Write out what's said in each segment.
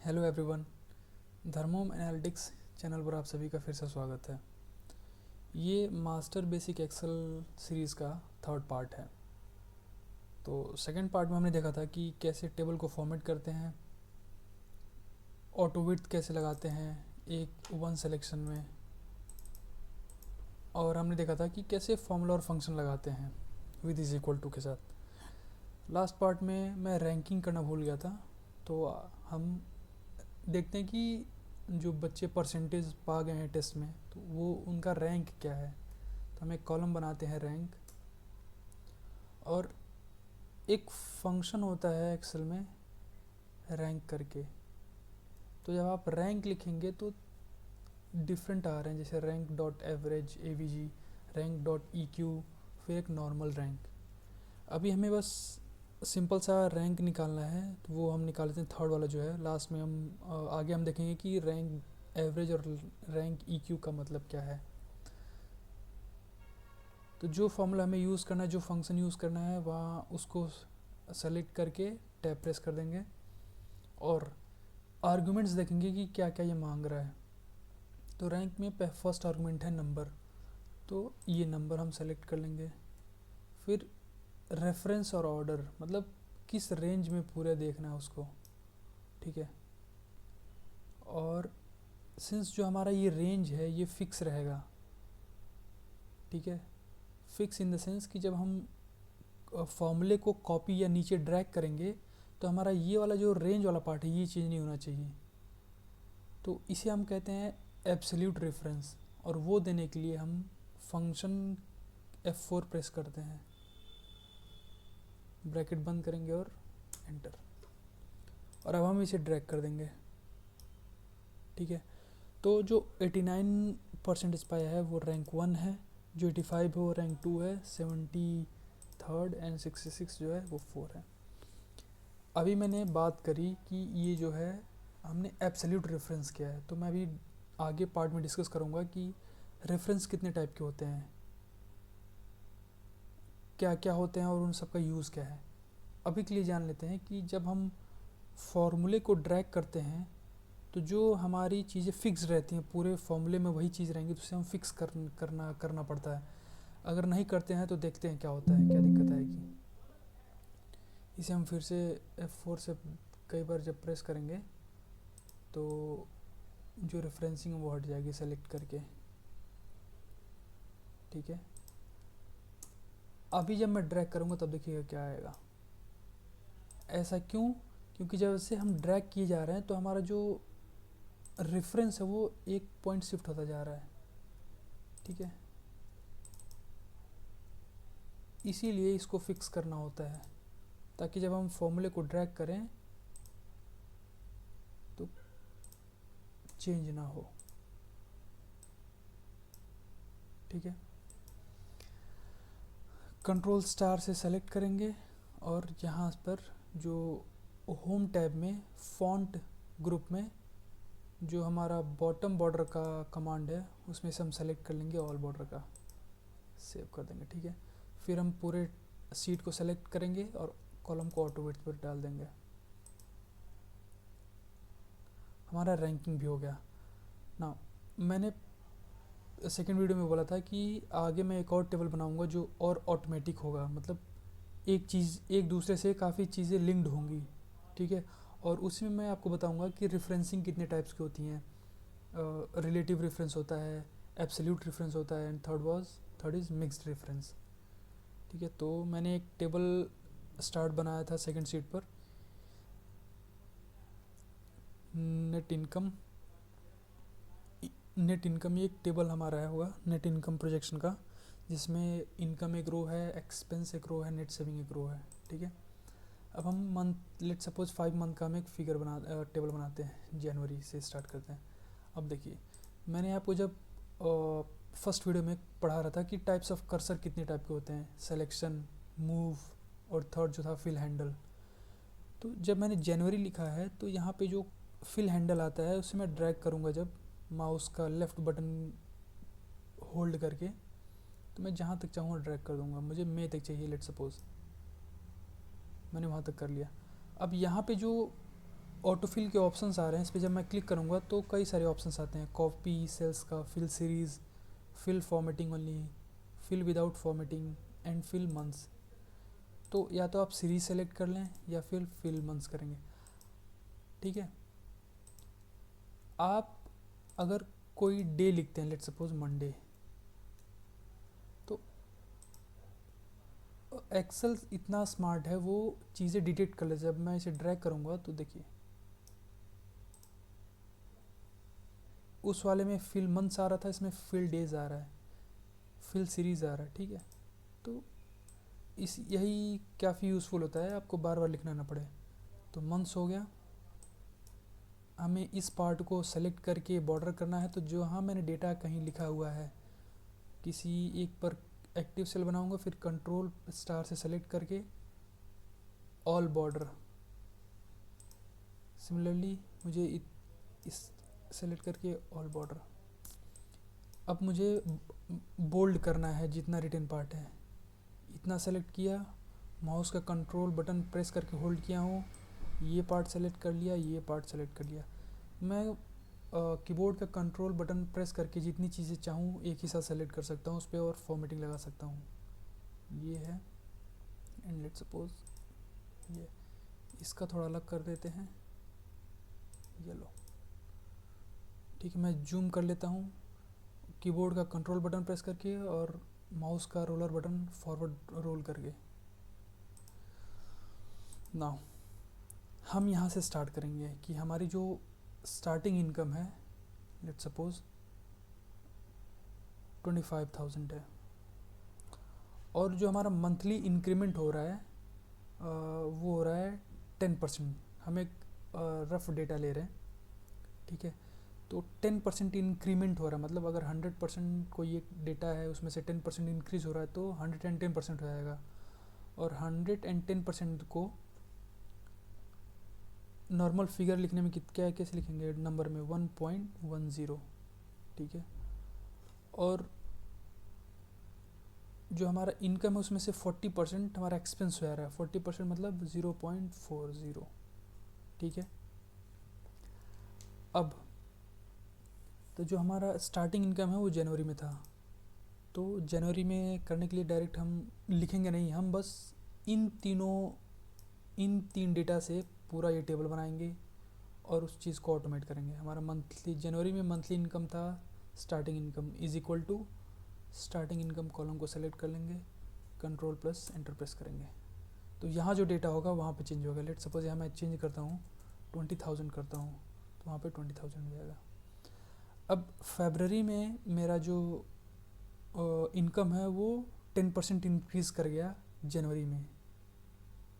Hello everyone. धर्मोम analytics channel पर आप सभी का फिर से स्वागत है। ये मास्टर बेसिक एक्सेल सीरीज़ का थर्ड पार्ट है। तो सेकंड पार्ट में हमने देखा था कि कैसे टेबल को फॉर्मेट करते हैं, ऑटो विड्थ कैसे लगाते हैं एक वन सिलेक्शन में, और हमने देखा था कि कैसे फॉर्मूला और फंक्शन लगाते हैं विद इज इक्वल टू के साथ। लास्ट पार्ट में मैं रैंकिंग करना भूल गया था। तो हम देखते हैं कि जो बच्चे परसेंटेज पा गए हैं टेस्ट में, तो वो उनका रैंक क्या है। तो हम एक कॉलम बनाते हैं रैंक, और एक फंक्शन होता है एक्सेल में रैंक करके। तो जब आप रैंक लिखेंगे तो डिफरेंट आ रहे हैं, जैसे rank dot average AVG, rank dot EQ, फिर एक नॉर्मल रैंक। अभी हमें बस सिंपल सा रैंक निकालना है, तो वो हम निकालते हैं थर्ड वाला जो है लास्ट में। हम आगे हम देखेंगे कि रैंक एवरेज और रैंक ईक्यू का मतलब क्या है। तो जो फॉर्मूला हमें यूज़ करना है, जो फंक्शन यूज़ करना है, वहाँ उसको सेलेक्ट करके टैब प्रेस कर देंगे और आर्गुमेंट्स देखेंगे कि क्या क्या ये मांग रहा है। तो रैंक में फर्स्ट आर्गुमेंट है नंबर, तो ये नंबर हम सेलेक्ट कर लेंगे। फिर रेफरेंस और ऑर्डर, मतलब किस रेंज में पूरे देखना है उसको, ठीक है। और सिंस जो हमारा ये रेंज है ये फिक्स रहेगा, ठीक है। फिक्स इन द सेंस कि जब हम फॉर्मूले को कॉपी या नीचे ड्रैग करेंगे तो हमारा ये वाला जो रेंज वाला पार्ट है ये चीज़ नहीं होना चाहिए। तो इसे हम कहते हैं एब्सोल्यूट रेफरेंस, और वो देने के लिए हम फंक्शन F4 प्रेस करते हैं, ब्रैकेट बंद करेंगे और एंटर। और अब हम इसे ड्रैग कर देंगे, ठीक है। तो जो 89% पाया है वो रैंक 1 है, जो 85 है वो रैंक 2 है, 73 एंड 66 जो है वो 4 है। अभी मैंने बात करी कि ये जो है हमने एब्सोल्यूट रेफरेंस किया है, तो मैं अभी आगे पार्ट में डिस्कस करूँगा कि रेफरेंस कितने टाइप के होते हैं, क्या क्या होते हैं और उन सब का यूज़ क्या है। अभी के लिए जान लेते हैं कि जब हम फॉर्मूले को ड्रैग करते हैं तो जो हमारी चीज़ें फिक्स रहती हैं, पूरे फॉर्मूले में वही चीज़ रहेंगी, तो उसे हम फिक्स करना पड़ता है। अगर नहीं करते हैं तो देखते हैं क्या होता है, क्या दिक्कत आएगी। इसे हम फिर से F4 से कई बार जब प्रेस करेंगे तो जो रेफरेंसिंग है वो हट जाएगी सेलेक्ट करके, ठीक है। अभी जब मैं ड्रैग करूँगा तब देखिएगा क्या आएगा। ऐसा क्यों? क्योंकि जब से हम ड्रैग किए जा रहे हैं तो हमारा जो रेफरेंस है वो एक पॉइंट शिफ्ट होता जा रहा है, ठीक है। इसीलिए इसको फिक्स करना होता है, ताकि जब हम फॉर्मूले को ड्रैग करें तो चेंज ना हो, ठीक है। कंट्रोल स्टार से सेलेक्ट करेंगे और यहाँ पर जो होम टैब में फॉन्ट ग्रुप में जो हमारा बॉटम बॉर्डर का कमांड है उसमें से हम सेलेक्ट कर लेंगे ऑल बॉर्डर का, सेव कर देंगे, ठीक है। फिर हम पूरे सीट को सेलेक्ट करेंगे और कॉलम को ऑटो विड्थ पर डाल देंगे। हमारा रैंकिंग भी हो गया ना। मैंने सेकेंड वीडियो में बोला था कि आगे मैं एक और टेबल बनाऊंगा जो और ऑटोमेटिक होगा, मतलब एक चीज़ एक दूसरे से काफ़ी चीज़ें लिंक्ड होंगी, ठीक है। और उसमें मैं आपको बताऊंगा कि रेफरेंसिंग कितने टाइप्स की होती हैं। रिलेटिव रेफरेंस होता है, एब्सोल्यूट रेफरेंस होता है, and third is mixed reference, ठीक है। तो मैंने एक टेबल स्टार्ट बनाया था सेकंड शीट पर, नेट इनकम। नेट इनकम ये एक टेबल हमारा है होगा नेट इनकम प्रोजेक्शन का, जिसमें इनकम एक रो है, एक्सपेंस एक रो है, नेट सेविंग एक रो है, ठीक है। अब हम मंथ, लेट सपोज 5 मंथ का हम एक फिगर टेबल बनाते हैं, जनवरी से स्टार्ट करते हैं। अब देखिए, मैंने आपको जब फर्स्ट वीडियो में पढ़ा रहा था कि टाइप्स ऑफ कर्सर कितने टाइप के होते हैं, सेलेक्शन, मूव, और थर्ड जो था फिल हैंडल। तो जब मैंने जनवरी लिखा है तो यहाँ पे जो फिल हैंडल आता है उसे मैं ड्रैग करूँगा, जब माउस का लेफ़्ट बटन होल्ड करके, तो मैं जहाँ तक चाहूँगा ड्रैग कर दूँगा। मुझे मई तक चाहिए, लेट सपोज मैंने वहाँ तक कर लिया। अब यहाँ पे जो ऑटोफिल के ऑप्शंस आ रहे हैं, इस पर जब मैं क्लिक करूँगा तो कई सारे ऑप्शंस आते हैं, कॉपी सेल्स का, fill series, fill formatting only, fill without formatting and fill months. तो या तो आप सीरीज सेलेक्ट कर लें या फिर फिल मंथ्स करेंगे, ठीक है। आप अगर कोई डे लिखते हैं, लेट्स सपोज मंडे, तो एक्सेल इतना स्मार्ट है, वो चीज़ें डिटेक्ट कर ले। जब मैं इसे ड्रैग करूँगा तो देखिए उस वाले में फिल मंथ्स आ रहा था, इसमें फिल डेज आ रहा है, फिल सीरीज आ रहा है, ठीक है। तो इस यही काफ़ी यूज़फुल होता है, आपको बार बार लिखना ना पड़े। तो मंथ्स हो गया, हमें इस पार्ट को सेलेक्ट करके बॉर्डर करना है। तो जो हाँ मैंने डेटा कहीं लिखा हुआ है, किसी एक पर एक्टिव सेल बनाऊंगा, फिर कंट्रोल स्टार से सेलेक्ट करके ऑल बॉर्डर। सिमिलरली मुझे इस सेलेक्ट करके ऑल बॉर्डर। अब मुझे बोल्ड करना है जितना रिटन पार्ट है, इतना सेलेक्ट किया, माउस का कंट्रोल बटन प्रेस करके होल्ड किया हूँ, ये पार्ट सेलेक्ट कर लिया, ये पार्ट सेलेक्ट कर लिया। मैं कीबोर्ड का कंट्रोल बटन प्रेस करके जितनी चीज़ें चाहूँ एक ही साथ सेलेक्ट कर सकता हूँ उस पर, और फॉर्मेटिंग लगा सकता हूँ। ये है, एंड लेट्स सपोज ये, इसका थोड़ा अलग कर देते हैं, येलो, ठीक है। मैं जूम कर लेता हूँ कीबोर्ड का कंट्रोल बटन प्रेस करके और माउस का रोलर बटन फॉरवर्ड रोल करके। नाउ हम यहाँ से स्टार्ट करेंगे कि हमारी जो स्टार्टिंग इनकम है, लेट्स सपोज 25,000 है, और जो हमारा मंथली इंक्रीमेंट हो रहा है वो हो रहा है 10%। हम एक रफ डेटा ले रहे हैं, ठीक है। तो 10% इंक्रीमेंट हो रहा है, मतलब अगर 100% कोई एक डेटा है उसमें से 10% इंक्रीज़ हो रहा है तो 110% हो जाएगा। और 110% को नॉर्मल फिगर लिखने में क्या कैसे लिखेंगे, नंबर में 1.10, ठीक है। और जो हमारा इनकम है उसमें से 40% हमारा एक्सपेंस हो रहा है, 40% मतलब 0.40, ठीक है। अब तो जो हमारा स्टार्टिंग इनकम है वो जनवरी में था, तो जनवरी में करने के लिए डायरेक्ट हम लिखेंगे नहीं, हम बस इन तीन डेटा से पूरा ये टेबल बनाएंगे और उस चीज़ को ऑटोमेट करेंगे। हमारा मंथली, जनवरी में मंथली इनकम था, starting income is equal to starting income column को सेलेक्ट कर लेंगे, कंट्रोल प्लस एंटर प्रेस करेंगे, तो यहाँ जो डेटा होगा वहाँ पे चेंज होगा। लेट सपोज यहाँ मैं चेंज करता हूँ 20,000 करता हूँ, तो वहाँ पे 20,000 हो जाएगा। अब फरवरी में मेरा जो इनकम है वो 10% इंक्रीज़ कर गया जनवरी में,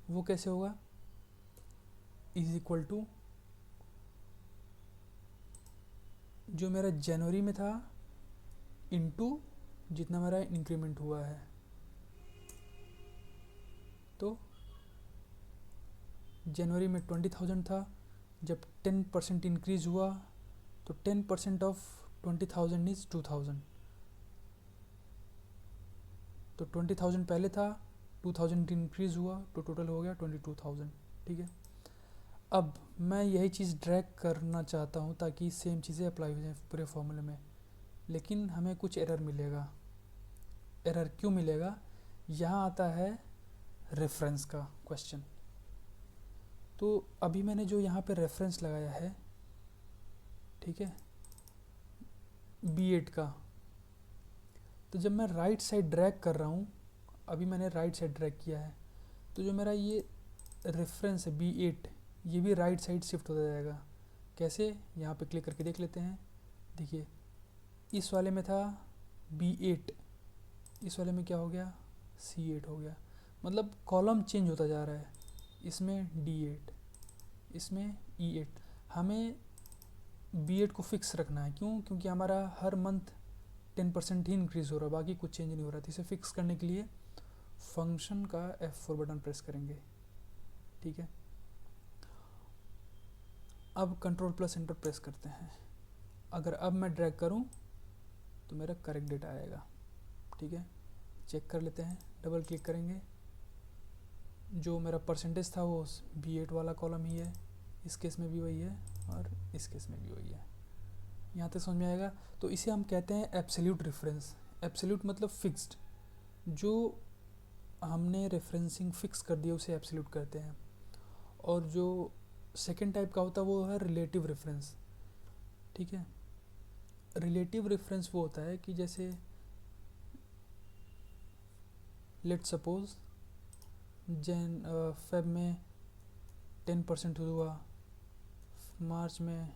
वो कैसे होगा, इज इक्वल टू जो मेरा जनवरी में था इनटू जितना मेरा इंक्रीमेंट हुआ है। तो जनवरी में 20,000 था, जब 10% इंक्रीज़ हुआ तो 10% ऑफ 20,000 इज़ 2,000, तो 20,000 पहले था, 2,000 इंक्रीज़ हुआ तो टोटल हो गया 22,000, ठीक है। अब मैं यही चीज़ ड्रैग करना चाहता हूँ ताकि सेम चीज़ें अप्लाई हो जाए पूरे फॉर्मूले में, लेकिन हमें कुछ एरर मिलेगा। एरर क्यों मिलेगा, यहाँ आता है रेफरेंस का क्वेश्चन। तो अभी मैंने जो यहाँ पे रेफरेंस लगाया है, ठीक है, B8 का, तो जब मैं राइट साइड ड्रैग कर रहा हूँ, अभी मैंने राइट साइड ड्रैग किया है, तो जो मेरा ये रेफरेंस है B8, ये भी राइट साइड शिफ्ट हो जाएगा। कैसे, यहाँ पे क्लिक करके देख लेते हैं। देखिए इस वाले में था B8, इस वाले में क्या हो गया, C8 हो गया, मतलब कॉलम चेंज होता जा रहा है। इसमें D8, इसमें E8। हमें B8 को फिक्स रखना है, क्यों, क्योंकि हमारा हर मंथ 10% ही इंक्रीज़ हो रहा है, बाकी कुछ चेंज नहीं हो रहा था। इसे फिक्स करने के लिए फंक्शन का F4 बटन प्रेस करेंगे, ठीक है। अब कंट्रोल प्लस एंटर प्रेस करते हैं। अगर अब मैं ड्रैग करूं तो मेरा करेक्ट डेटा आएगा, ठीक है। चेक कर लेते हैं, डबल क्लिक करेंगे, जो मेरा परसेंटेज था वो B8 वाला कॉलम ही है, इस केस में भी वही है और इस केस में भी वही है। यहाँ तक समझ में आएगा। तो इसे हम कहते हैं एब्सोल्यूट रेफरेंस। एब्सोल्यूट मतलब फिक्स्ड, जो हमने रेफरेंसिंग फिक्स कर दिया उसे एब्सोल्यूट कहते हैं। और जो सेकेंड टाइप का होता है वो है रिलेटिव रेफरेंस। ठीक है, रिलेटिव रेफरेंस वो होता है कि जैसे लेट सपोज फेब में 10% हुआ, मार्च में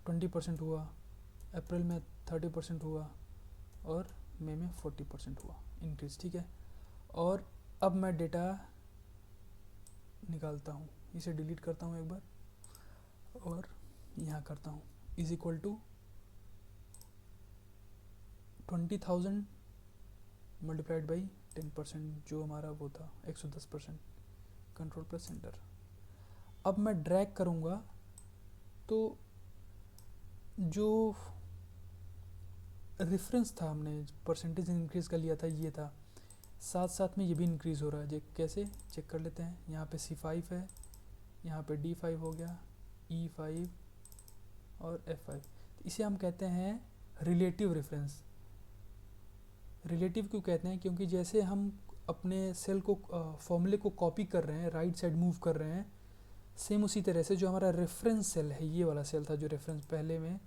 20% हुआ, अप्रैल में 30% हुआ और मई में 40% हुआ इंक्रीज। ठीक है, और अब मैं डेटा निकालता हूँ, इसे डिलीट करता हूँ एक बार और यहाँ करता हूँ is equal to 20,000 multiplied by 10%, जो हमारा वो था 110%, कंट्रोल प्लस एंटर। अब मैं ड्रैग करूँगा तो जो रेफरेंस था हमने परसेंटेज इंक्रीज कर लिया था ये था, साथ साथ में ये भी इंक्रीज़ हो रहा है। जो कैसे चेक कर लेते हैं, यहाँ पे C5 है, यहाँ पे D5 हो गया, E5 और F5। इसे हम कहते हैं रिलेटिव रेफरेंस। रिलेटिव क्यों कहते हैं, क्योंकि जैसे हम अपने सेल को फॉर्मूले को कॉपी कर रहे हैं, राइट साइड मूव कर रहे हैं, सेम उसी तरह से जो हमारा रेफरेंस सेल है, ये वाला सेल था जो रेफरेंस पहले में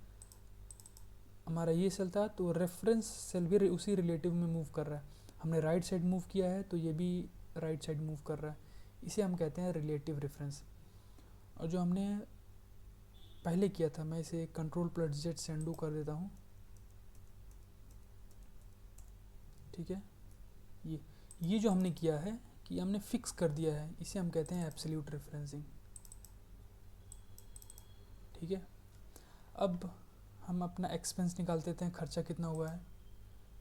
हमारा ये सेल था, तो रेफरेंस सेल भी उसी रिलेटिव में मूव कर रहा है। हमने राइट साइड मूव किया है तो ये भी राइट साइड मूव कर रहा है, इसे हम कहते हैं रिलेटिव रेफरेंस। और जो हमने पहले किया था, मैं इसे कंट्रोल प्लस जेड से अनडू कर देता हूँ। ठीक है, ये जो हमने किया है कि हमने फिक्स कर दिया है, इसे हम कहते हैं एब्सोल्यूट रेफरेंसिंग। ठीक है, अब हम अपना एक्सपेंस निकाल देते हैं। खर्चा कितना हुआ है,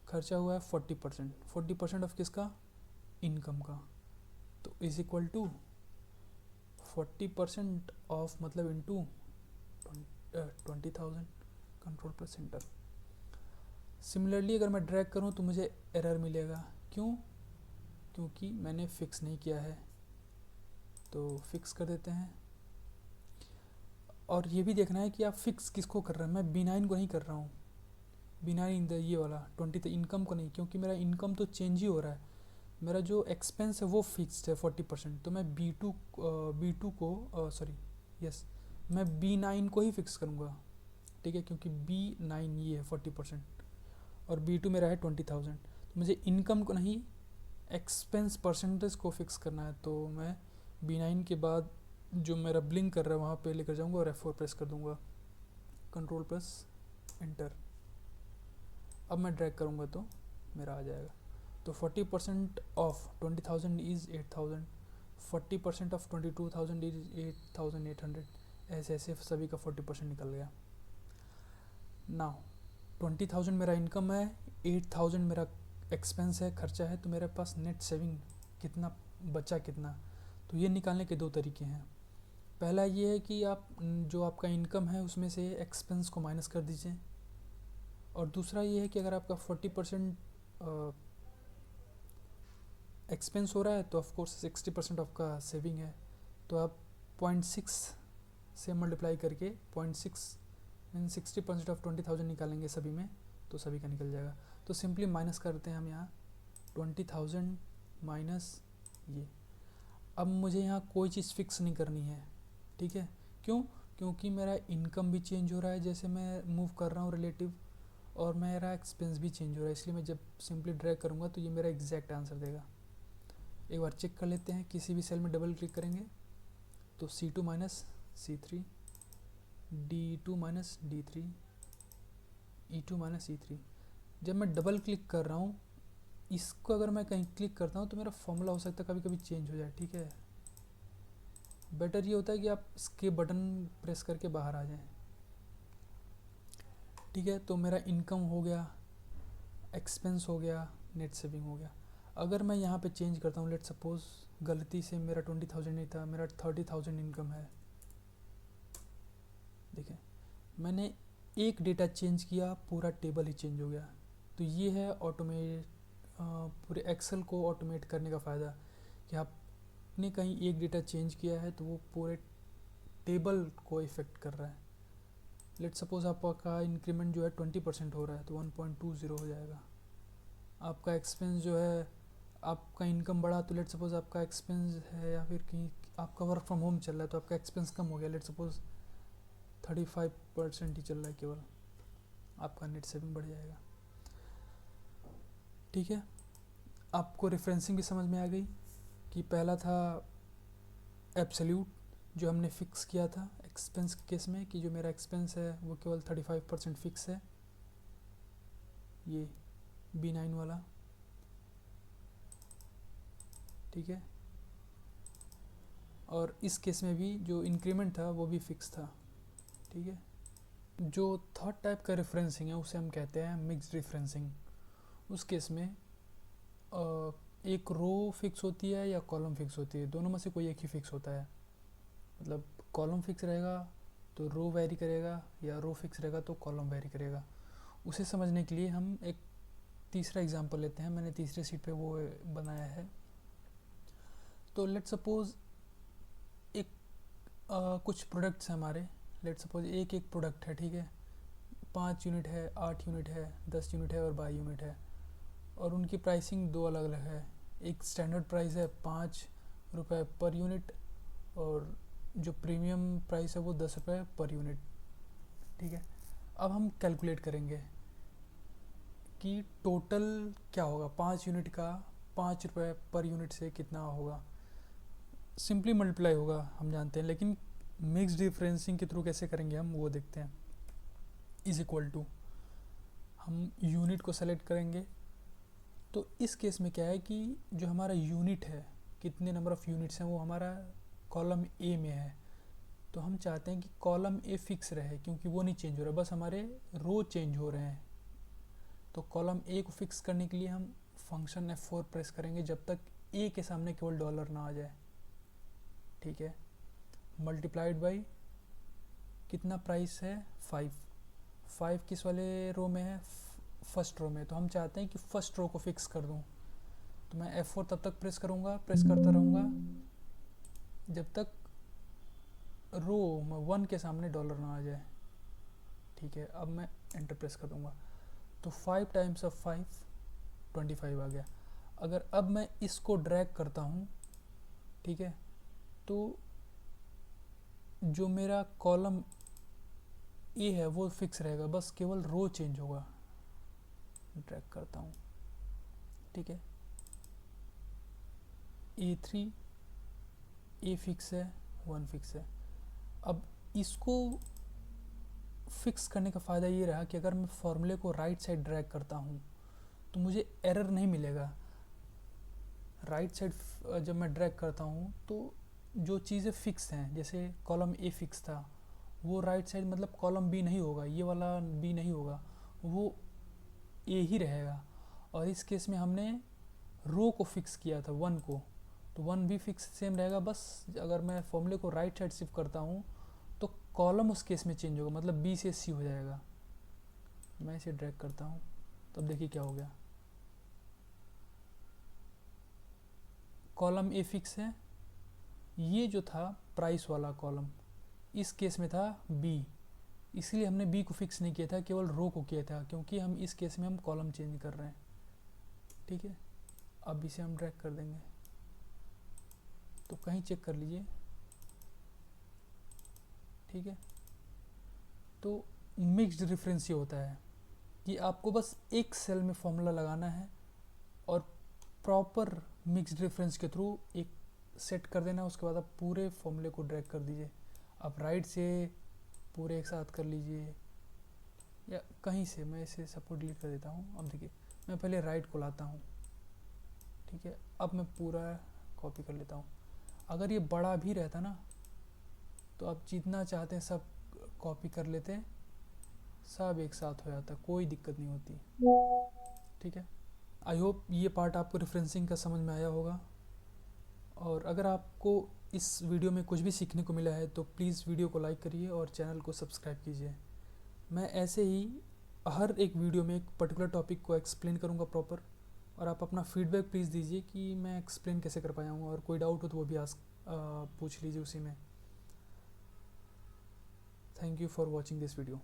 खर्चा हुआ है 40%। 40% ऑफ किसका, इनकम का। तो इज इक्वल टू 40% ऑफ मतलब into 20,000, control plus enter. Similarly अगर मैं ड्रैग करूं तो मुझे एरर मिलेगा, क्यों, क्योंकि मैंने फिक्स नहीं किया है। तो फिक्स कर देते हैं। और ये भी देखना है कि आप फिक्स किसको कर रहे हैं। मैं B9 को नहीं कर रहा हूँ, B9 ये वाला 20 इनकम को नहीं, क्योंकि मेरा इनकम तो चेंज ही हो रहा है। मेरा जो एक्सपेंस है वो फिक्स्ड है 40%, तो मैं B2 को सॉरी यस मैं B9 को ही फिक्स करूँगा। ठीक है, क्योंकि B9 ये है 40% और B2 मेरा है 20,000। तो मुझे इनकम को नहीं, एक्सपेंस परसेंटेज को फिक्स करना है। तो मैं B9 के बाद जो मेरा ब्लिंक कर रहा है वहाँ पे लेकर जाऊँगा और F4 प्रेस कर दूँगा, कंट्रोल प्लस एंटर। अब मैं ड्रैग करूँगा तो मेरा आ जाएगा। तो 40% ऑफ 20,000 इज़ 8,000, 40% ऑफ 22,000 इज़ 8,800। ऐसे ऐसे सभी का 40% निकल गया। नाउ 20,000 मेरा इनकम है, 8,000 मेरा एक्सपेंस है, खर्चा है, तो मेरे पास नेट सेविंग कितना बचा कितना। तो ये निकालने के दो तरीके हैं। पहला ये है कि आप जो आपका इनकम है उसमें से एक्सपेंस को माइनस कर दीजिए, और दूसरा ये है कि अगर आपका 40% एक्सपेंस हो रहा है तो ऑफकोर्स 60% आपका सेविंग है। तो आप 0.6 से मल्टीप्लाई करके 0.6 मीन 60% ऑफ 20,000 निकालेंगे सभी में, तो सभी का निकल जाएगा। तो सिंपली माइनस करते हैं हम यहाँ 20,000 माइनस ये। अब मुझे यहाँ कोई चीज़ फिक्स नहीं करनी है। ठीक है, क्यों, क्योंकि मेरा इनकम भी चेंज हो रहा है जैसे मैं मूव कर रहा हूँ रिलेटिव, और मेरा एक्सपेंस भी चेंज हो रहा है। इसलिए मैं जब सिंपली ड्रैग करूँगा तो ये मेरा एग्जैक्ट आंसर देगा। एक बार चेक कर लेते हैं, किसी भी सेल में डबल क्लिक करेंगे तो C2 minus C3, D2 minus D3, E2 minus E3। जब मैं डबल क्लिक कर रहा हूँ, इसको अगर मैं कहीं क्लिक करता हूँ तो मेरा फॉर्मूला हो सकता है कभी कभी चेंज हो जाए। ठीक है, बेटर ये होता है कि आप स्केप बटन प्रेस करके बाहर आ जाएं। ठीक है, तो मेरा इनकम हो गया, एक्सपेंस हो गया, नेट सेविंग हो गया। अगर मैं यहाँ पे चेंज करता हूँ, लेट सपोज गलती से मेरा 20,000 नहीं था, मेरा 30,000 इनकम है। देखिए मैंने एक डेटा चेंज किया, पूरा टेबल ही चेंज हो गया। तो ये है ऑटोमेट पूरे एक्सेल को ऑटोमेट करने का फ़ायदा, कि आप आपने कहीं एक डेटा चेंज किया है तो वो पूरे टेबल को इफ़ेक्ट कर रहा है। लेट सपोज आपका इंक्रीमेंट जो है 20% हो रहा है तो 1.20 हो जाएगा। आपका एक्सपेंस जो है, आपका इनकम बढ़ा तो लेट सपोज आपका एक्सपेंस है, या फिर कहीं आपका वर्क फ्रॉम होम चल रहा है तो आपका एक्सपेंस कम हो गया, लेट सपोज 35% ही चल रहा है केवल, आपका नेट सेविंग बढ़ जाएगा। ठीक है, आपको रेफरेंसिंग भी समझ में आ गई कि पहला था एब्सोल्यूट जो हमने फिक्स किया था एक्सपेंस के केस में, कि जो मेरा एक्सपेंस है वो केवल 35% फिक्स है, ये B9 वाला। ठीक है, और इस केस में भी जो इंक्रीमेंट था वो भी फिक्स था। ठीक है, जो थर्ड टाइप का रेफरेंसिंग है उसे हम कहते हैं मिक्स्ड रेफरेंसिंग। उस केस में एक रो फिक्स होती है या कॉलम फिक्स होती है, दोनों में से कोई एक ही फिक्स होता है। मतलब कॉलम फिक्स रहेगा तो रो वेरी करेगा, या रो फिक्स रहेगा तो कॉलम वेरी करेगा। उसे समझने के लिए हम एक तीसरा एग्जांपल लेते हैं, मैंने तीसरे सीट पे वो बनाया है। तो लेट सपोज एक कुछ प्रोडक्ट्स हैं हमारे, लेट सपोज एक एक प्रोडक्ट है, ठीक है, 5 यूनिट है, 8 यूनिट है, 10 यूनिट है और 12 यूनिट है, और उनकी प्राइसिंग दो अलग अलग है। एक स्टैंडर्ड प्राइस है 5 रुपये पर यूनिट, और जो प्रीमियम प्राइस है वो 10 रुपये पर यूनिट। ठीक है, अब हम कैलकुलेट करेंगे कि टोटल क्या होगा 5 यूनिट का 5 रुपये पर यूनिट से कितना होगा। सिंपली मल्टीप्लाई होगा, हम जानते हैं, लेकिन मिक्स डिफरेंसिंग के थ्रू कैसे करेंगे हम वो देखते हैं। इज इक्वल टू, हम यूनिट को सेलेक्ट करेंगे। तो इस केस में क्या है कि जो हमारा यूनिट है, कितने नंबर ऑफ़ यूनिट्स हैं, वो हमारा कॉलम ए में है। तो हम चाहते हैं कि कॉलम ए फिक्स रहे, क्योंकि वो नहीं चेंज हो रहा, बस हमारे रो चेंज हो रहे हैं। तो कॉलम ए को फिक्स करने के लिए हम फंक्शन F4 प्रेस करेंगे जब तक ए के सामने केवल डॉलर ना आ जाए। ठीक है, मल्टीप्लाइड बाई कितना प्राइस है 5 किस वाले रो में है, फर्स्ट रो में। तो हम चाहते हैं कि फर्स्ट रो को फिक्स कर दूं, तो मैं F4 तब तक प्रेस करूँगा, प्रेस करता रहूँगा जब तक रो में 1 के सामने डॉलर ना आ जाए। ठीक है, अब मैं एंटर प्रेस कर दूँगा तो 5 टाइम्स ऑफ 5 25 आ गया। अगर अब मैं इसको ड्रैग करता हूँ, ठीक है, तो जो मेरा कॉलम ए है वो फिक्स रहेगा, बस केवल रो चेंज होगा। ड्रैग करता हूँ, ठीक है, A3 ए फिक्स है, 1 फिक्स है। अब इसको फिक्स करने का फ़ायदा ये रहा कि अगर मैं फॉर्मूले को राइट साइड ड्रैग करता हूँ तो मुझे एरर नहीं मिलेगा। राइट साइड जब मैं ड्रैग करता हूँ तो जो चीज़ें फिक्स हैं, जैसे कॉलम ए फिक्स था, वो राइट साइड मतलब कॉलम बी नहीं होगा, ये वाला बी नहीं होगा, वो ए ही रहेगा। और इस केस में हमने रो को फिक्स किया था 1 को, तो 1 भी फिक्स सेम रहेगा। बस अगर मैं फॉर्मूले को राइट साइड शिफ्ट करता हूँ तो कॉलम उस केस में चेंज होगा, मतलब बी से सी हो जाएगा। मैं इसे ड्रैग करता हूँ, तब देखिए क्या हो गया। कॉलम ए फिक्स है, ये जो था प्राइस वाला कॉलम, इस केस में था बी, इसलिए हमने बी को फिक्स नहीं किया था, केवल रो को किया था, क्योंकि हम इस केस में हम कॉलम चेंज कर रहे हैं। ठीक है, अब इसे हम ड्रैग कर देंगे, तो कहीं चेक कर लीजिए। ठीक है, तो मिक्स्ड रेफरेंस ये होता है कि आपको बस एक सेल में फॉर्मूला लगाना है और प्रॉपर मिक्स्ड रेफरेंस के थ्रू एक सेट कर देना, उसके बाद आप पूरे फॉर्मूले को ड्रैग कर दीजिए। आप राइट से पूरे एक साथ कर लीजिए या कहीं से, मैं इसे सपोर्ट डिलीट कर देता हूँ। अब देखिए, मैं पहले राइट को लाता हूँ, ठीक है, अब मैं पूरा कॉपी कर लेता हूँ। अगर ये बड़ा भी रहता ना तो आप जितना चाहते हैं सब कॉपी कर लेते, सब एक साथ हो जाता, कोई दिक्कत नहीं होती। ठीक है, आई होप ये पार्ट आपको रेफरेंसिंग का समझ में आया होगा। और अगर आपको इस वीडियो में कुछ भी सीखने को मिला है तो प्लीज़ वीडियो को लाइक करिए और चैनल को सब्सक्राइब कीजिए। मैं ऐसे ही हर एक वीडियो में एक पर्टिकुलर टॉपिक को एक्सप्लेन करूँगा प्रॉपर, और आप अपना फीडबैक प्लीज़ दीजिए कि मैं एक्सप्लेन कैसे कर पाया हूँ, और कोई डाउट हो तो वो भी पूछ लीजिए उसी में। Thank you for watching this video.